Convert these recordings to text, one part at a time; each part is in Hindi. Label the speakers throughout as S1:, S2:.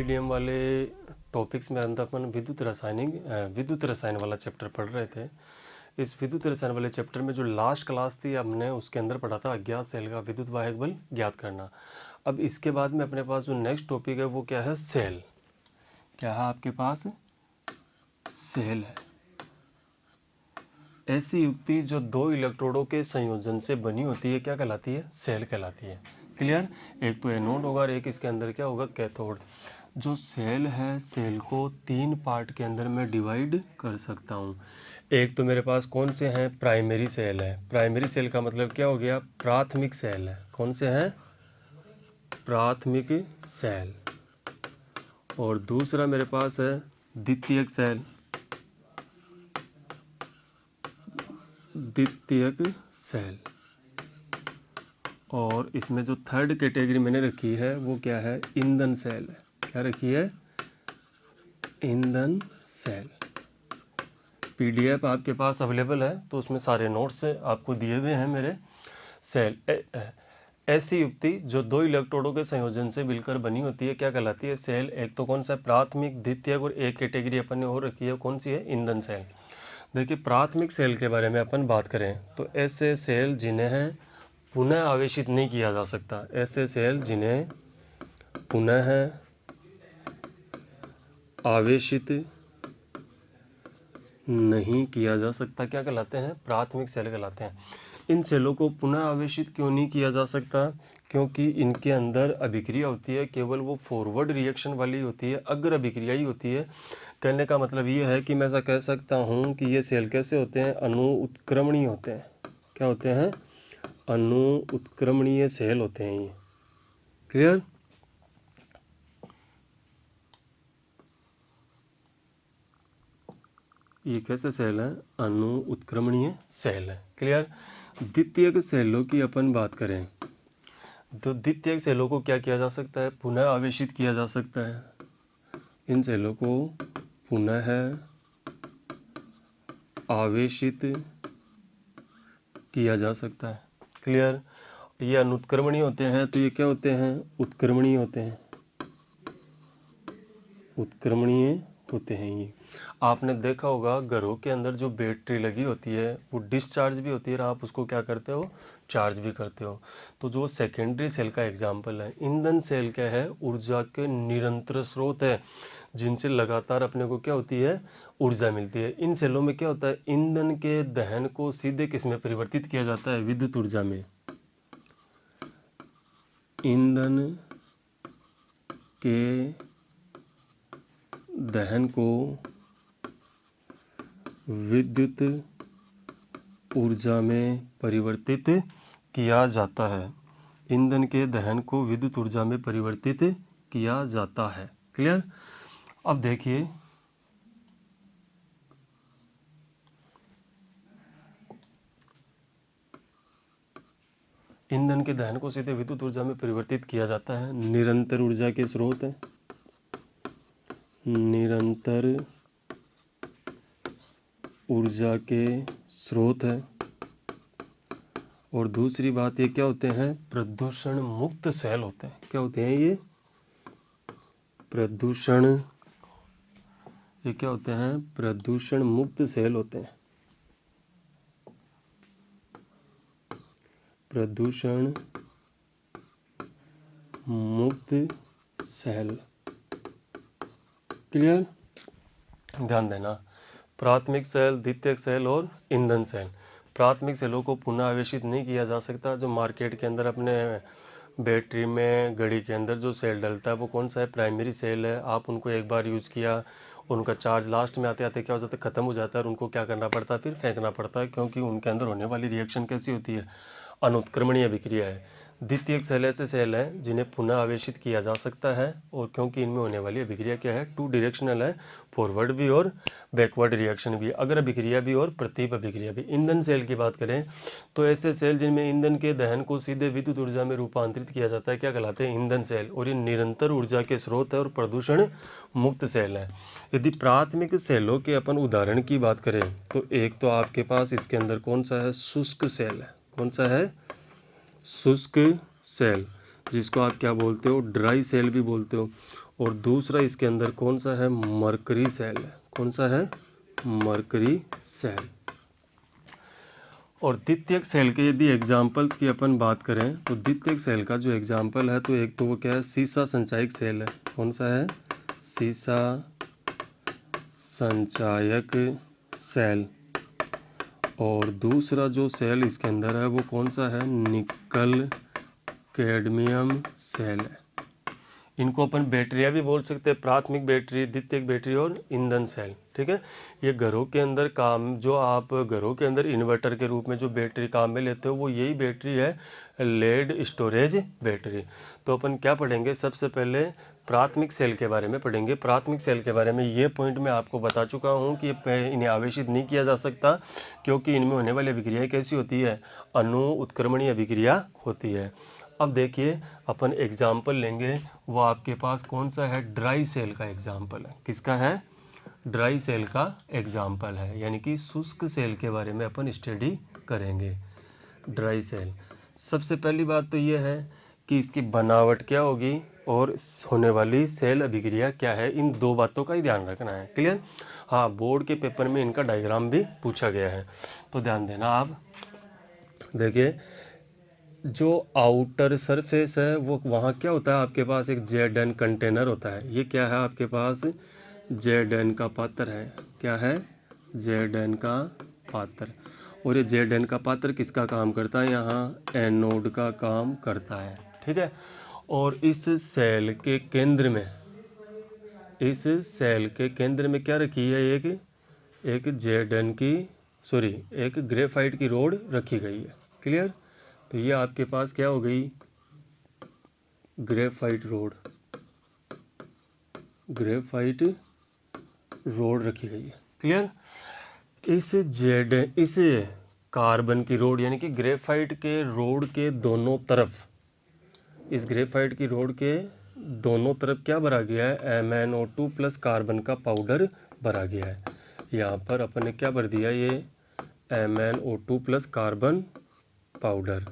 S1: मीडियम वाले टॉपिक्स में अंदर अपन विद्युत रसायन वाला चैप्टर पढ़ रहे थे। इस विद्युत रसायन वाले चैप्टर में जो लास्ट क्लास थी हमने उसके अंदर पढ़ा था अज्ञात सेल का विद्युत वाहक बल ज्ञात करना। अब इसके बाद में अपने पास जो नेक्स्ट टॉपिक है वो क्या है, सेल। क्या है आपके पास, सेल है। ऐसी युक्ति जो दो इलेक्ट्रोडों के संयोजन से बनी होती है क्या कहलाती है, सेल कहलाती है। क्लियर। एक तो एनोड होगा और एक इसके अंदर क्या होगा, कैथोड। जो सेल है, सेल को तीन पार्ट के अंदर मैं डिवाइड कर सकता हूँ। एक तो मेरे पास कौन से हैं, प्राइमरी सेल है। प्राइमरी सेल का मतलब क्या हो गया, प्राथमिक सेल है। कौन से हैं, प्राथमिक सेल। और दूसरा मेरे पास है द्वितीयक सेल। द्वितीयक सेल। और इसमें जो थर्ड कैटेगरी मैंने रखी है वो क्या है, ईंधन सेल है। क्या रखी है, ईंधन सेल। पीडीएफ आपके पास अवेलेबल है तो उसमें सारे नोट्स आपको दिए हुए हैं मेरे। सेल ऐसी युक्ति जो दो इलेक्ट्रोडों के संयोजन से मिलकर बनी होती है क्या कहलाती है, सेल। एक तो कौन सा है, प्राथमिक, द्वितीयक, और एक कैटेगरी अपन ने और रखी है कौन सी है, ईंधन सेल। देखिए प्राथमिक सेल के बारे में अपन बात करें तो ऐसे सेल जिन्हें पुनः आवेशित नहीं किया जा सकता, ऐसे सेल जिन्हें पुनः आवेशित नहीं किया जा सकता क्या कहलाते हैं, प्राथमिक सेल कहलाते हैं। इन सेलों को पुनः आवेशित क्यों नहीं किया जा सकता, क्योंकि इनके अंदर अभिक्रिया होती है केवल वो फॉरवर्ड रिएक्शन वाली होती है, अग्र अभिक्रिया ही होती है। कहने का मतलब ये है कि मैं ऐसा कह सकता हूँ कि ये सेल कैसे होते हैं, अणु उत्क्रमणीय होते हैं। क्या होते हैं, अणु उत्क्रमणीय सेल होते हैं ये। क्लियर। ये कैसे सेल है, अणु उत्क्रमणीय सेल है। क्लियर। द्वितीयक सेलों की अपन बात करें तो द्वितीयक सेलों को क्या किया जा सकता है, पुनः आवेशित किया जा सकता है। इन सेलों को पुनः आवेशित किया जा सकता है। क्लियर। ये अनुत्क्रमणीय होते हैं तो ये क्या होते हैं, उत्क्रमणीय होते हैं। उत्क्रमणीय होते हैं ये। आपने देखा होगा घरों के अंदर जो बैटरी लगी होती है वो डिस्चार्ज भी होती है और आप उसको क्या करते हो, चार्ज भी करते हो। तो जो सेकेंडरी सेल का एग्जाम्पल है, ईंधन सेल क्या है, ऊर्जा के निरंतर स्रोत है जिनसे लगातार अपने को क्या होती है, ऊर्जा मिलती है। इन सेलों में क्या होता है, ईंधन के दहन को सीधे किस में परिवर्तित किया जाता है, विद्युत ऊर्जा में। ईंधन के दहन को विद्युत ऊर्जा में परिवर्तित किया जाता है। ईंधन के दहन को विद्युत ऊर्जा में परिवर्तित किया जाता है। क्लियर। अब देखिए ईंधन के दहन को सीधे विद्युत ऊर्जा में परिवर्तित किया जाता है। निरंतर ऊर्जा के स्रोत है, निरंतर ऊर्जा के स्रोत है। और दूसरी बात ये क्या होते हैं, प्रदूषण मुक्त सेल होते हैं। क्या होते हैं ये, प्रदूषण, ये क्या होते हैं, प्रदूषण मुक्त सेल होते हैं। प्रदूषण मुक्त सेल। क्लियर। ध्यान देना, प्राथमिक सेल, द्वितीयक सेल और ईंधन सेल। प्राथमिक सेलों को पुनः आवेशित नहीं किया जा सकता। जो मार्केट के अंदर अपने बैटरी में, घड़ी के अंदर जो सेल डलता है वो कौन सा है, प्राइमरी सेल है। आप उनको एक बार यूज़ किया, उनका चार्ज लास्ट में आते आते क्या हो जाता है, ख़त्म हो जाता है और उनको क्या करना पड़ता है, फिर फेंकना पड़ता है, क्योंकि उनके अंदर होने वाली रिएक्शन कैसी होती है, अनुत्क्रमणीय अभिक्रिया है। द्वितीयक सेल ऐसे सेल हैं जिन्हें पुनः आवेशित किया जा सकता है, और क्योंकि इनमें होने वाली अभिक्रिया क्या है, टू डायरेक्शनल है, फॉरवर्ड भी और बैकवर्ड रिएक्शन भी, अग्र अभिक्रिया भी और प्रतीप अभिक्रिया भी। ईंधन सेल की बात करें तो ऐसे सेल जिनमें ईंधन के दहन को सीधे विद्युत ऊर्जा में रूपांतरित किया जाता है क्या कहलाते हैं, ईंधन सेल। और ये निरंतर ऊर्जा के स्रोत है और प्रदूषण मुक्त सेल है। यदि प्राथमिक सेलों के अपन उदाहरण की बात करें तो एक तो आपके पास इसके अंदर कौन सा है, शुष्क सेल है। कौन सा है, शुष्क सेल, जिसको आप क्या बोलते हो, ड्राई सेल भी बोलते हो। और दूसरा इसके अंदर कौन सा है, मरकरी सेल है। कौन सा है, मरकरी सेल। और द्वितीयक सेल के यदि एग्जाम्पल्स की अपन बात करें तो द्वितीयक सेल का जो एग्जाम्पल है तो एक तो वो क्या है, सीसा संचायक सेल है। कौन सा है, सीसा संचायक सेल। और दूसरा जो सेल इसके अंदर है वो कौन सा है, निकल कैडमियम सेल है। इनको अपन बैटरिया भी बोल सकते हैं, प्राथमिक बैटरी, द्वितीयक बैटरी और ईंधन सेल। ठीक है, ये घरों के अंदर काम, जो आप घरों के अंदर इन्वर्टर के रूप में जो बैटरी काम में लेते हो वो यही बैटरी है, लेड स्टोरेज बैटरी। तो अपन क्या पढ़ेंगे, सबसे पहले प्राथमिक सेल के बारे में पढ़ेंगे। प्राथमिक सेल के बारे में ये पॉइंट मैं आपको बता चुका हूँ कि इन्हें आवेशित नहीं किया जा सकता, क्योंकि इनमें होने वाली अभिक्रिया कैसी होती है, अणु उत्क्रमणीय अभिक्रिया होती है। अब देखिए अपन एग्जाम्पल लेंगे, वो आपके पास कौन सा है, ड्राई सेल का एग्जाम्पल है। किसका है, ड्राई सेल का एग्जाम्पल है, यानी कि शुष्क सेल के बारे में अपन स्टडी करेंगे। ड्राई सेल, सबसे पहली बात तो ये है कि इसकी बनावट क्या होगी और होने वाली सेल अभिक्रिया क्या है, इन दो बातों का ही ध्यान रखना है। क्लियर। हाँ, बोर्ड के पेपर में इनका डायग्राम भी पूछा गया है, तो ध्यान देना आप। देखिए जो आउटर सरफेस है वो वहाँ क्या होता है, आपके पास एक जेड कंटेनर होता है। ये क्या है, आपके पास जेड का पात्र है। क्या है, जेड का पात्र। और ये जेड का पात्र किसका काम करता है, यहाँ एनोड का काम करता है। ठीक है, और इस सेल के केंद्र में, इस सेल के केंद्र में क्या रखी है, एक जेड की, सॉरी, एक ग्रेफाइट की रोड रखी गई है। क्लियर। तो ये आपके पास क्या हो गई, ग्रेफाइट रोड, ग्रेफाइट रोड रखी गई है। क्लियर। इस कार्बन की रोड, यानी कि ग्रेफाइट के रोड के दोनों तरफ, इस ग्रेफाइट की रोड के दोनों तरफ क्या भरा गया है, MnO2 प्लस कार्बन का पाउडर भरा गया है। यहाँ पर अपन ने क्या भर दिया, ये MnO2 प्लस कार्बन पाउडर,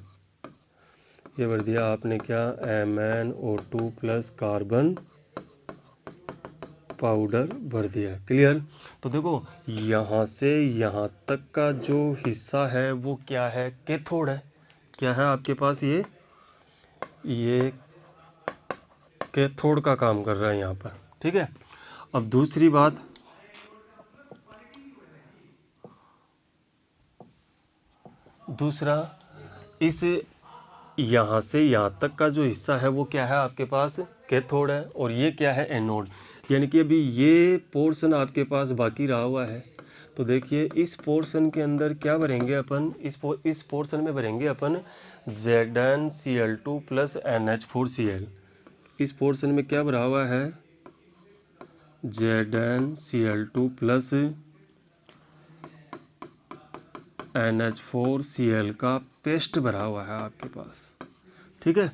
S1: ये भर दिया आपने क्या, MnO2 प्लस कार्बन पाउडर भर दिया। क्लियर। तो देखो यहाँ से यहाँ तक का जो हिस्सा है वो क्या है, कैथोड है। क्या है आपके पास, ये कैथोड का काम कर रहा है यहाँ पर। ठीक है। अब दूसरी बात, दूसरा, इस यहाँ से यहाँ तक का जो हिस्सा है वो क्या है, आपके पास कैथोड है, और ये क्या है, एनोड। यानी कि अभी ये पोर्शन आपके पास बाकी रहा हुआ है। तो देखिए इस पोर्शन के अंदर क्या भरेंगे अपन, इस पोर्शन में भरेंगे अपन ZnCl2 प्लस NH4Cl। इस पोर्शन में क्या भरा हुआ है, ZnCl2 प्लस NH4Cl का पेस्ट भरा हुआ है आपके पास। ठीक है,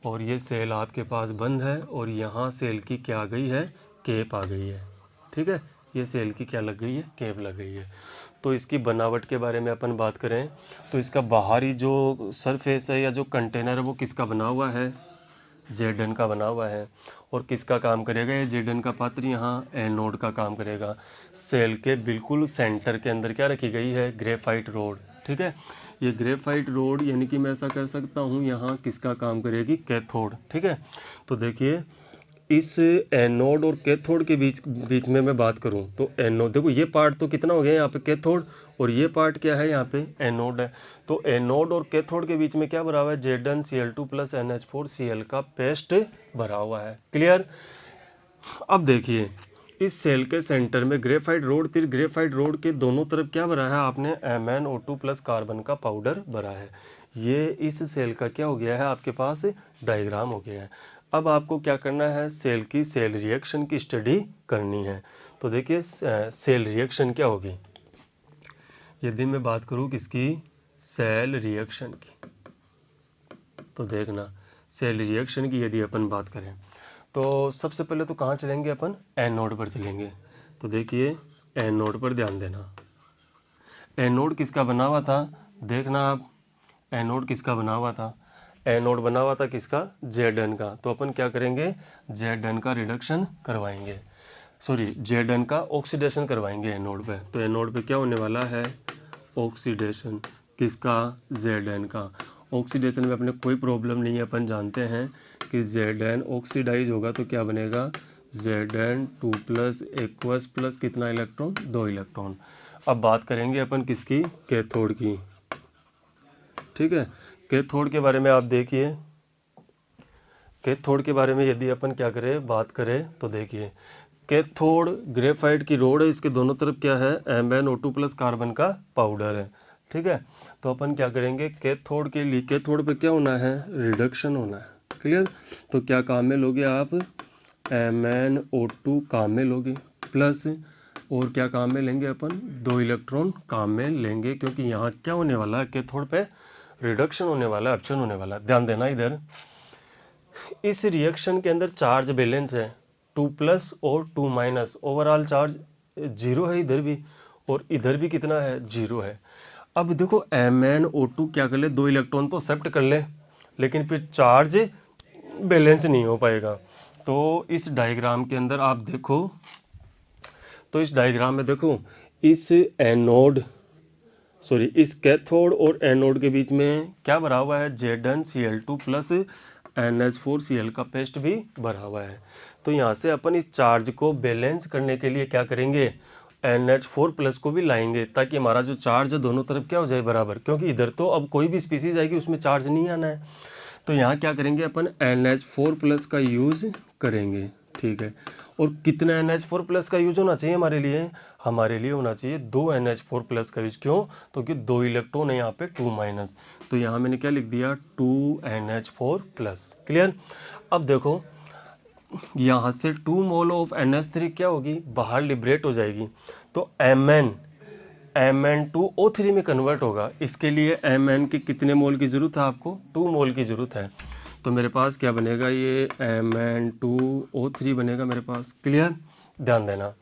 S1: और ये सेल आपके पास बंद है, और यहाँ सेल की क्या आ गई है, कैप आ गई है। ठीक है, ये सेल की क्या लग गई है, कैप लग गई है। तो इसकी बनावट के बारे में अपन बात करें तो इसका बाहरी जो सरफेस है या जो कंटेनर है वो किसका बना हुआ है, जेडन का बना हुआ है। और किसका काम करेगा, ये जेडन का पात्र यहाँ एनोड का काम करेगा। सेल के बिल्कुल सेंटर के अंदर क्या रखी गई है, ग्रेफाइट रोड। ठीक है, ये ग्रेफाइट रोड यानी कि मैं ऐसा कर सकता हूँ, यहाँ किसका काम करेगी, कैथोड। ठीक है, तो देखिए इस एनोड और कैथोड के बीच में मैं बात करूं तो एनोड, देखो ये पार्ट तो कितना हो गया यहाँ पे, कैथोड, और ये पार्ट क्या है, यहाँ पे एनोड है। तो एनोड और कैथोड के बीच में क्या भरा हुआ है, ZnCl2 प्लस NH4Cl का पेस्ट भरा हुआ है। क्लियर। अब देखिए इस सेल के सेंटर में ग्रेफाइट रोड थी, ग्रेफाइट रोड के दोनों तरफ क्या भरा है आपने, MnO2 प्लस कार्बन का पाउडर भरा है। ये इस सेल का क्या हो गया है, आपके पास डायग्राम हो गया है। अब आपको क्या करना है, सेल की सेल रिएक्शन की स्टडी करनी है। तो देखिए सेल रिएक्शन क्या होगी, यदि मैं बात करूँ किसकी, सेल रिएक्शन की, तो देखना सेल रिएक्शन की यदि अपन बात करें तो सबसे पहले तो कहाँ चलेंगे अपन, एनोड पर चलेंगे। तो देखिए एनोड पर ध्यान देना, एनोड किसका बना हुआ था, देखना आप एनोड किसका बना हुआ था, एनोड बना हुआ था किसका, Zn का, तो अपन क्या करेंगे, Zn का रिडक्शन करवाएंगे, सॉरी Zn का ऑक्सीडेशन करवाएंगे एनोड पे। तो एनोड पे क्या होने वाला है, ऑक्सीडेशन किसका, Zn का। ऑक्सीडेशन में अपने कोई प्रॉब्लम नहीं है, अपन जानते हैं कि Zn ऑक्सीडाइज होगा तो क्या बनेगा, Zn2+ एक्वस प्लस कितना इलेक्ट्रॉन, 2 इलेक्ट्रॉन। अब बात करेंगे अपन किसकी, कैथोड की, ठीक है। कैथोड के बारे में आप देखिए, कैथोड के बारे में यदि अपन क्या करें, बात करें तो देखिए, कैथोड ग्रेफाइट की रोड है, इसके दोनों तरफ क्या है, MnO2+ कार्बन का पाउडर है, ठीक है। तो अपन क्या करेंगे, कैथोड के लिए, कैथोड पे क्या होना है, रिडक्शन होना है, क्लियर। तो क्या काम में लोगे आप, MnO2 काम में लोगे, प्लस और क्या काम में लेंगे अपन, 2 इलेक्ट्रॉन काम में लेंगे, क्योंकि यहाँ क्या होने वाला है, कैथोड पे रिडक्शन होने वाला है, ऑप्शन होने वाला है। ध्यान देना इधर, इस रिएक्शन के अंदर चार्ज बैलेंस है 2+ और 2-, ओवरऑल चार्ज 0 है इधर भी, और इधर भी कितना है, 0 है। अब देखो MnO2 क्या कर ले, 2 इलेक्ट्रॉन तो एक्सेप्ट कर ले, लेकिन फिर चार्ज बैलेंस नहीं हो पाएगा। तो इस डायग्राम के अंदर आप देखो, तो इस डायग्राम में देखो, इस एनोड सॉरी इस कैथोड और एनोड के बीच में क्या भरा हुआ है, ZnCl2 प्लस NH4Cl का पेस्ट भी भरा हुआ है। तो यहाँ से अपन इस चार्ज को बैलेंस करने के लिए क्या करेंगे, NH4+ को भी लाएंगे, ताकि हमारा जो चार्ज है दोनों तरफ क्या हो जाए, बराबर, क्योंकि इधर तो अब कोई भी स्पीसीज आएगी उसमें चार्ज नहीं आना है। तो यहाँ क्या करेंगे अपन, NH4+ का यूज़ करेंगे, ठीक है। और कितना NH4+ का यूज होना चाहिए हमारे लिए होना चाहिए 2 NH4+ का यूज। क्यों, तो कि 2 इलेक्ट्रॉन है यहाँ पे 2-, तो यहाँ मैंने क्या लिख दिया, 2 NH4+, क्लियर। अब देखो यहाँ से 2 मोल ऑफ NH3 क्या होगी, बाहर लिबरेट हो जाएगी, तो Mn2O3 में कन्वर्ट होगा। इसके लिए Mn के कितने मोल की ज़रूरत है आपको, 2 मोल की ज़रूरत है। तो मेरे पास क्या बनेगा, ये Mn2O3 बनेगा मेरे पास, क्लियर। ध्यान देना,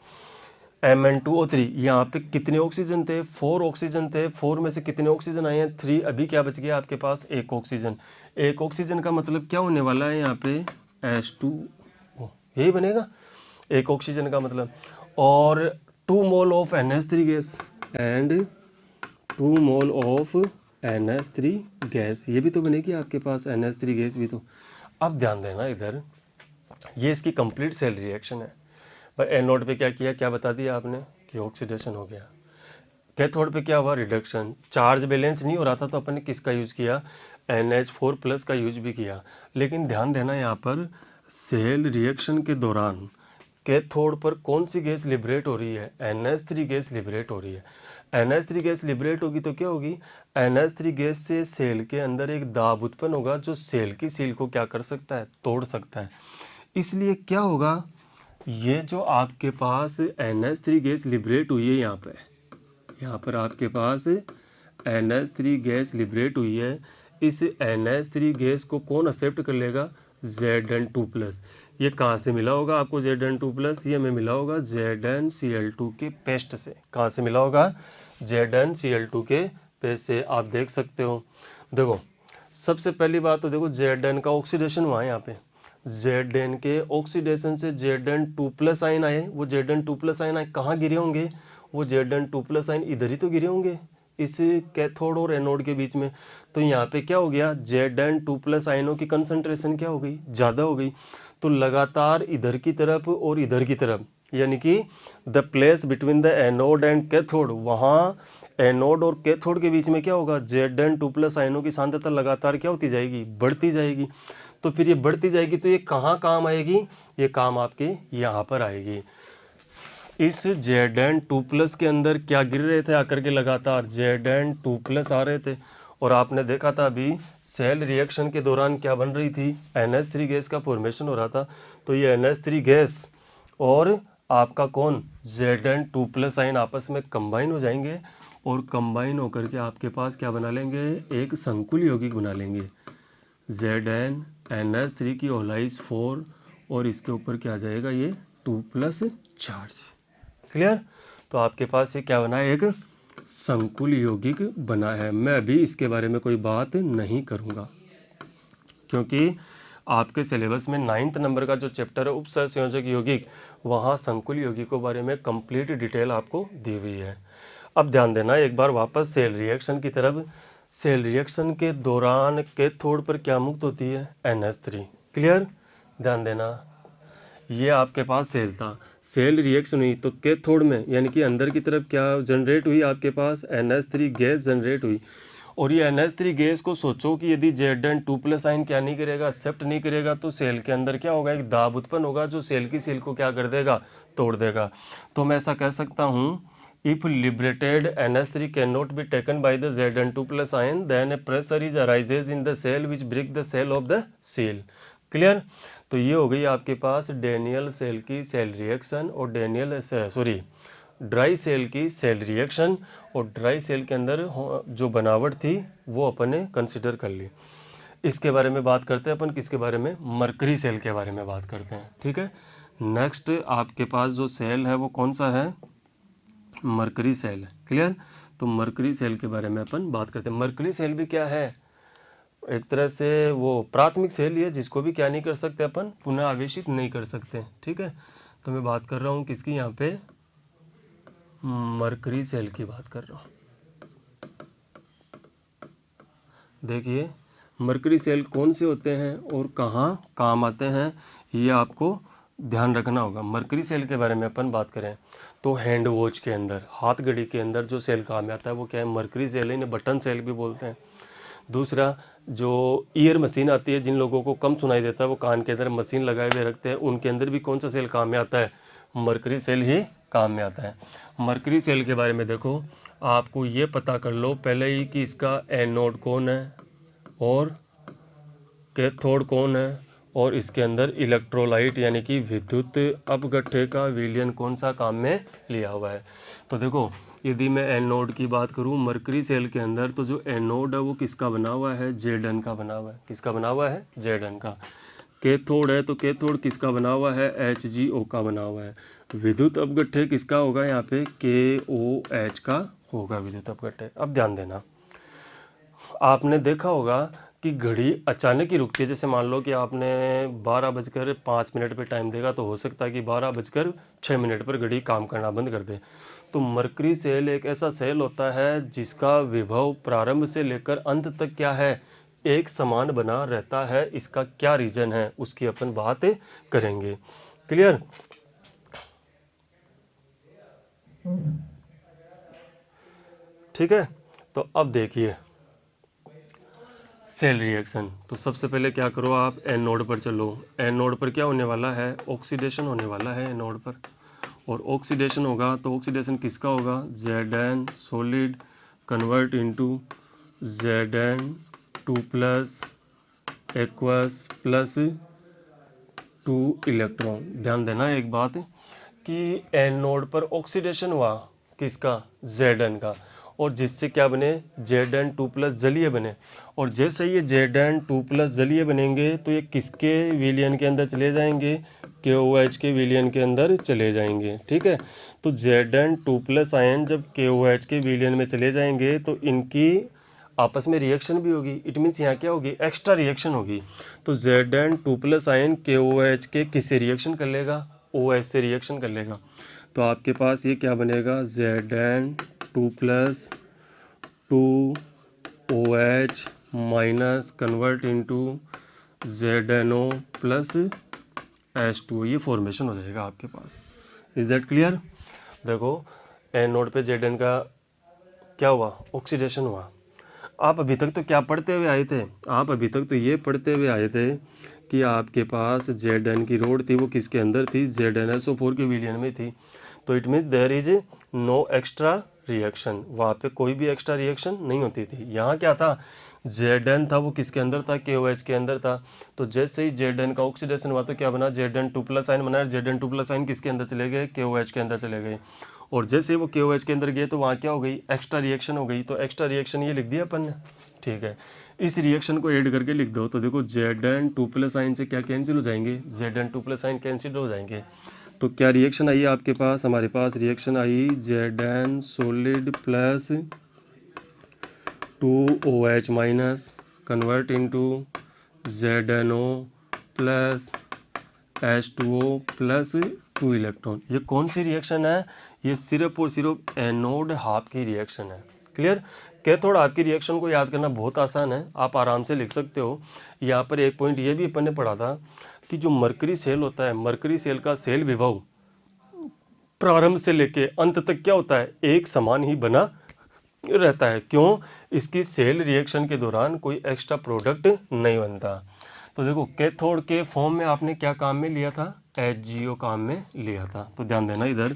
S1: Mn2O3, यहाँ पे कितने ऑक्सीजन थे, 4 ऑक्सीजन थे, 4 में से कितने ऑक्सीजन आए हैं, 3। अभी क्या बच गया आपके पास, 1 ऑक्सीजन। 1 ऑक्सीजन का मतलब क्या होने वाला है यहाँ पे, H2O, यही बनेगा 1 ऑक्सीजन का मतलब। और 2 mole of NH3 gas and 2 mole of NH3 gas, ये भी तो बनेगी आपके पास, NH3 गैस भी तो। अब ध्यान देना इधर, ये इसकी कंप्लीट सेल रिएक्शन है। पर एनोड पे क्या किया, क्या बता दिया आपने कि ऑक्सीडेशन हो गया। कैथोड पे क्या हुआ, रिडक्शन। चार्ज बैलेंस नहीं हो रहा था तो अपन ने किसका यूज़ किया, NH4+ का यूज भी किया। लेकिन ध्यान देना यहाँ पर, सेल रिएक्शन के दौरान कैथोड पर कौन सी गैस लिबरेट हो रही है, NH3 गैस लिबरेट हो रही है। NH3 गैस लिबरेट होगी तो क्या होगी, NH3 गैस से सेल के अंदर एक दाब उत्पन्न होगा जो सेल की सील को क्या कर सकता है, तोड़ सकता है। इसलिए क्या होगा, ये जो आपके पास NH3 गैस लिबरेट हुई है, यहाँ पर आपके पास NH3 गैस लिबरेट हुई है, इस NH3 गैस को कौन एक्सेप्ट कर लेगा, Zn2+। ये कहाँ से मिला होगा आपको Zn2+, ये हमें मिला होगा ZnCl2 के पेस्ट से। कहाँ से मिला होगा, ZnCl2 के पेस्ट से। आप देख सकते हो, देखो सबसे पहली बात तो देखो Zn का ऑक्सीडेशन हुआ है यहाँ पे, Zn के ऑक्सीडेशन से Zn2+ आयन आए, वो Zn2+ आयन आए कहाँ गिरे होंगे, वो Zn2+ आयन इधर ही तो गिरे होंगे, इस कैथोड और एनोड के बीच में। तो यहाँ पे क्या हो गया, Zn2+ आयनों की कंसंट्रेशन क्या हो गई, ज़्यादा हो गई। तो लगातार इधर की तरफ और इधर की तरफ, यानी कि the place between the anode and cathode, वहाँ एनोड और कैथोड के बीच में क्या होगा, Zn2+ आयनों की सांद्रता लगातार क्या होती जाएगी, बढ़ती जाएगी। तो फिर ये बढ़ती जाएगी तो ये कहाँ काम आएगी, ये काम आपके यहाँ पर आएगी। इस Zn2+ के अंदर क्या गिर रहे थे आकर के, लगातार Zn2+ आ रहे थे। और आपने देखा था अभी सेल रिएक्शन के दौरान क्या बन रही थी, NH3 गैस का फॉर्मेशन हो रहा था। तो ये NH3 गैस और आपका कौन, Zn2+ आयन आपस में कंबाइन हो जाएंगे, और कंबाइन होकर के आपके पास क्या बना लेंगे, एक संकुल यौगिक बना लेंगे, ZnNH3 की होलाइज 4, और इसके ऊपर क्या आ जाएगा, ये 2+ चार्ज, क्लियर। तो आपके पास ये क्या बना है, एक संकुल यौगिक बना है। मैं अभी इसके बारे में कोई बात नहीं करूँगा। क्योंकि आपके सिलेबस में 9th नंबर का जो चैप्टर है उपसहसंयोजक यौगिक, वहाँ संकुल यौगिकों के बारे में कंप्लीट डिटेल आपको दी हुई है। अब ध्यान देना एक बार वापस सेल रिएक्शन की तरफ। सेल रिएक्शन के दौरान कैथोड पर क्या मुक्त होती है? NH3। क्लियर? ध्यान देना, ये आपके पास सेल था, सेल रिएक्शन हुई तो कैथोड में यानी कि अंदर की तरफ क्या जनरेट हुई? आपके पास NH3 गैस जनरेट हुई। और ये NH3 गैस को सोचो कि यदि Zn2+ आयन क्या नहीं करेगा, एक्सेप्ट नहीं करेगा, तो सेल के अंदर क्या होगा? एक दाब उत्पन्न होगा जो सेल की सील को क्या कर देगा? तोड़ देगा। तो मैं ऐसा कह सकता हूँ, if liberated NH3 cannot be taken by the Zn2+ ion, then a pressure is arises in the cell which break the cell of the seal। Clear? तो ये हो गई आपके पास डेनियल सेल की सेल रिएक्शन और ड्राई सेल की सेल रिएक्शन। और ड्राई सेल के अंदर जो बनावट थी वो अपन ने कंसिडर कर ली। इसके बारे में बात करते हैं अपन, किसके बारे में? मरकरी सेल के बारे में बात करते हैं। ठीक है, नेक्स्ट आपके पास जो सेल है वो कौन सा है? मरकरी सेल है। क्लियर? तो मरकरी सेल के बारे में अपन बात करते हैं। मरकरी सेल भी क्या है? एक तरह से वो प्राथमिक सेल है जिसको भी क्या नहीं कर सकते अपन? पुनः आवेशित नहीं कर सकते। ठीक है, तो मैं बात कर रहा हूँ किसकी? यहाँ पे मरकरी सेल की बात कर रहा हूँ। देखिए मरकरी सेल कौन से होते हैं और कहाँ काम आते हैं, ये आपको ध्यान रखना होगा। मरकरी सेल के बारे में अपन बात करें तो हैंड वॉच के अंदर, हाथ घड़ी के अंदर जो सेल काम आता है वो क्या है? मरकरी सेल है, इन्हें बटन सेल भी बोलते हैं। दूसरा, जो ईयर मशीन आती है, जिन लोगों को कम सुनाई देता है वो कान के अंदर मशीन लगाए हुए रखते हैं, उनके अंदर भी कौन सा सेल काम में आता है? मरकरी सेल ही काम में आता है। मरकरी सेल के बारे में देखो, आपको ये पता कर लो पहले ही कि इसका एनोड कौन है और कैथोड कौन है, और इसके अंदर इलेक्ट्रोलाइट यानी कि विद्युत अपघट्य का विलयन कौन सा काम में लिया हुआ है। तो देखो, यदि मैं एनोड की बात करूं मरकरी सेल के अंदर, तो जो एनोड है वो किसका बना हुआ है? Zn का बना हुआ है। किसका बना हुआ है? Zn का। कैथोड है तो कैथोड किसका बना हुआ है? HgO का बना हुआ है। विद्युत अपघट्य किसका होगा? यहाँ पे KOH का होगा विद्युत अपघट्य। अब ध्यान देना, आपने देखा होगा कि घड़ी अचानक ही रुकती है। जैसे मान लो कि आपने 12:05 पे टाइम देगा, तो हो सकता है कि 12:06 पर घड़ी काम करना बंद कर दे। तो मरकरी सेल एक ऐसा सेल होता है जिसका विभव प्रारंभ से लेकर अंत तक क्या है? एक समान बना रहता है। इसका क्या रीजन है उसकी अपन बात करेंगे। क्लियर? ठीक है, तो अब देखिए सेल रिएक्शन। तो सबसे पहले क्या करो, आप एनोड पर चलो। एनोड पर क्या होने वाला है? ऑक्सीडेशन होने वाला है एनोड पर। और ऑक्सीडेशन होगा तो ऑक्सीडेशन किसका होगा? Zn solid convert into Zn2+ aqueous plus 2 electron. ध्यान देना एक बात कि एनोड पर ऑक्सीडेशन हुआ किसका? Zn का, और जिससे क्या बने? Zn2+ जलीय बने। और जैसे ये Zn2+ जलीय बनेंगे तो ये किसके विलयन के अंदर चले जाएंगे? KOH के विलयन के अंदर चले जाएंगे। ठीक है, तो Zn2+ आयन जब KOH के विलयन में चले जाएंगे तो इनकी आपस में रिएक्शन भी होगी। इट मीन्स यहाँ क्या होगी? एक्स्ट्रा रिएक्शन होगी। तो Zn2+ आयन KOH के किससे रिएक्शन कर लेगा? OH से रिएक्शन कर लेगा। तो आपके पास ये क्या बनेगा? Zn2+ 2OH minus convert into ZnO+ H2, ये फॉर्मेशन हो जाएगा आपके पास। Is that clear? देखो एनोड पे Zn का क्या हुआ? ऑक्सीडेशन हुआ। आप अभी तक तो क्या पढ़ते हुए आए थे? आप अभी तक तो ये पढ़ते हुए आए थे कि आपके पास Zn की रोड थी, वो किसके अंदर थी? ZnSO4 के विलयन में थी। तो it means there is no extra reaction, वहाँ पे कोई भी एक्स्ट्रा रिएक्शन नहीं होती थी। यहाँ क्या था? Zn था वो किसके अंदर था? KOH के अंदर था। तो जैसे ही Zn का ऑक्सीडेशन हुआ तो क्या बना? Zn2+ आयन बना। Zn2+ आयन किसके अंदर चले गए? KOH के अंदर चले गए। और जैसे ही वो KOH के अंदर गए तो वहाँ क्या हो गई? एक्स्ट्रा रिएक्शन हो गई। तो एक्स्ट्रा रिएक्शन ये लिख दिया अपन ने। ठीक है, इस रिएक्शन को ऐड करके लिख दो। तो देखो Zn2+ आयन से क्या कैंसिल हो जाएंगे? Zn2+ आयन कैंसिल हो जाएंगे। तो क्या रिएक्शन आई आपके पास? हमारे पास रिएक्शन आई Zn solid plus 2OH minus convert into ZnO plus H2O plus 2 electron. ये कौन सी रिएक्शन है? ये सिर्फ और सिर्फ एनोड हाफ की रिएक्शन है। क्लियर? कैथोड हाफ की रिएक्शन को याद करना बहुत आसान है, आप आराम से लिख सकते हो। यहाँ पर एक पॉइंट ये भी अपन ने पढ़ा था कि जो मरकरी सेल होता है, मरकरी सेल का सेल विभव प्रारंभ से लेके अंत तक क्या होता है? एक समान ही बना रहता है। क्यों? इसकी सेल रिएक्शन के दौरान कोई एक्स्ट्रा प्रोडक्ट नहीं बनता। तो देखो कैथोड के फॉर्म में आपने क्या काम में लिया था? HgO काम में लिया था। तो ध्यान देना इधर,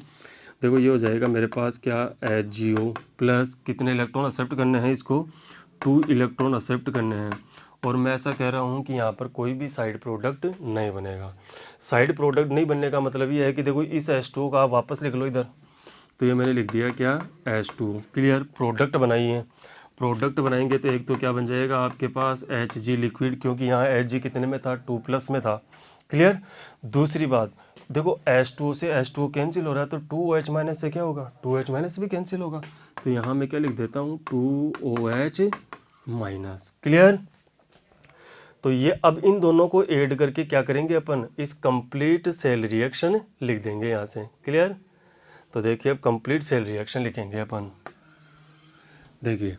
S1: देखो ये हो जाएगा मेरे पास क्या? HgO प्लस कितने इलेक्ट्रॉन एक्सेप्ट करने हैं? इसको 2 इलेक्ट्रॉन एक्सेप्ट करने हैं। और मैं ऐसा कह रहा हूँ कि यहाँ पर कोई भी साइड प्रोडक्ट नहीं बनेगा। साइड प्रोडक्ट नहीं बनने का मतलब ये है कि देखो इस H2O का आप वापस लिख लो इधर, तो ये मैंने लिख दिया क्या? H2O। क्लियर? प्रोडक्ट बनाइए। प्रोडक्ट बनाएंगे तो एक तो क्या बन जाएगा आपके पास? Hg लिक्विड, क्योंकि यहाँ Hg कितने में था? 2 प्लस में था। क्लियर? दूसरी बात देखो H2O से H2O कैंसिल हो रहा है, तो 2OH माइनस से क्या होगा? 2H माइनस भी कैंसिल होगा। तो यहाँ मैं क्या लिख देता हूँ? 2OH minus. क्लियर? तो ये अब इन दोनों को ऐड करके क्या करेंगे अपन? इस कंप्लीट सेल रिएक्शन लिख देंगे यहाँ से। क्लियर? तो देखिए अब कंप्लीट सेल रिएक्शन लिखेंगे अपन। देखिए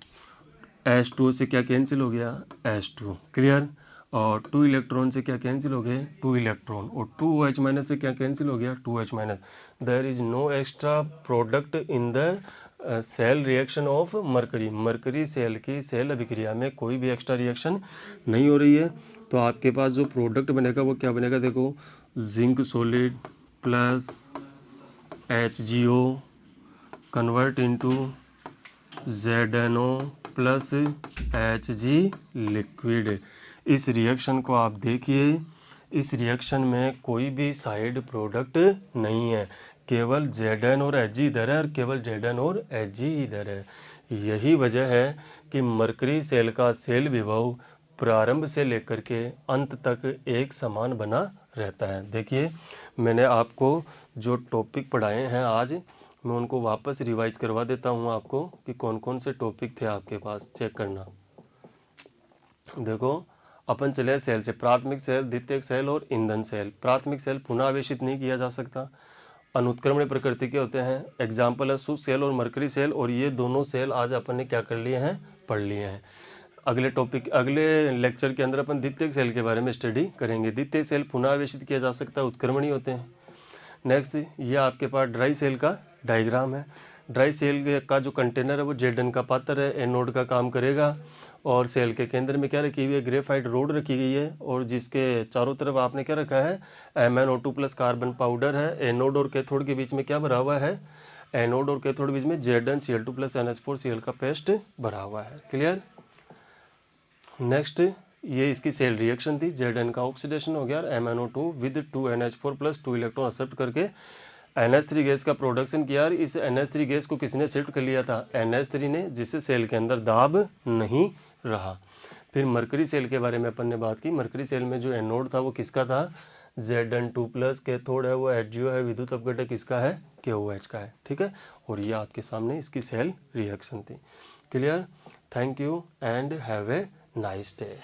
S1: H2O से क्या कैंसिल हो गया? H2। क्लियर? और 2 इलेक्ट्रॉन से क्या कैंसिल हो गए? 2 इलेक्ट्रॉन। और 2OH माइनस से क्या कैंसिल हो गया? 2H minus. There is no extra product in the cell reaction of mercury. Mercury cell की सेल अभिक्रिया में कोई भी एक्स्ट्रा रिएक्शन नहीं हो रही है। तो आपके पास जो प्रोडक्ट बनेगा वो क्या बनेगा? देखो zinc solid plus HgO convert into ZnO plus Hg liquid. इस रिएक्शन को आप देखिए, इस रिएक्शन में कोई भी साइड प्रोडक्ट नहीं है, केवल Zn और Hg इधर है और केवल Zn और Hg इधर है। यही वजह है कि मरकरी सेल का सेल विभव प्रारंभ से लेकर के अंत तक एक समान बना रहता है। देखिए मैंने आपको जो टॉपिक पढ़ाए हैं आज, मैं उनको वापस रिवाइज करवा देता हूँ आपको कि कौन कौन से टॉपिक थे आपके पास, चेक करना। देखो अपन चले सेल से, प्राथमिक सेल, द्वितीयक सेल और ईंधन सेल। प्राथमिक सेल पुनः आवेशित नहीं किया जा सकता, अनुत्क्रमण प्रकृति के होते हैं। एग्जाम्पल है शुष्क सेल और मरकरी सेल, और ये दोनों सेल आज अपन ने क्या कर लिए हैं? पढ़ लिए हैं। अगले टॉपिक, अगले लेक्चर के अंदर अपन द्वितीयक सेल के बारे में स्टडी करेंगे। द्वितीयक सेल पुनः आवेशित किया जा सकता है, उत्क्रमणी होते हैं। नेक्स्ट ये आपके पास ड्राई सेल का डायग्राम है। ड्राई सेल का जो कंटेनर है वो Zn का पात्र है, एनोड का काम करेगा। और सेल के केंद्र में क्या रखी हुई है? ग्रेफाइट रोड रखी गई है, और जिसके चारों तरफ आपने क्या रखा है? MnO2 प्लस कार्बन पाउडर है। एनोड और कैथोड के बीच में क्या भरा हुआ है? एनोड और कैथोड के बीच में ZnCl2 प्लस NH4Cl का पेस्ट भरा हुआ है। क्लियर? नेक्स्ट ये इसकी सेल रिएक्शन थी, Zn का ऑक्सीडेशन हो गया और MnO2 with 2NH4 plus 2 electron accept करके NH3 गैस का प्रोडक्शन किया। और इस NH3 गैस को किसने शिफ्ट कर लिया था? NH3 ने, जिससे सेल के अंदर दाब नहीं रहा। फिर मरकरी सेल के बारे में अपन ने बात की। मरकरी सेल में जो एनोड था वो किसका था? Zn2 plus. कैथोड है वो HgO है। विद्युत अपघटक किसका है? KOH का है। ठीक है, और ये आपके सामने इसकी सेल रिएक्शन थी। Clear? Thank you and have a nice day.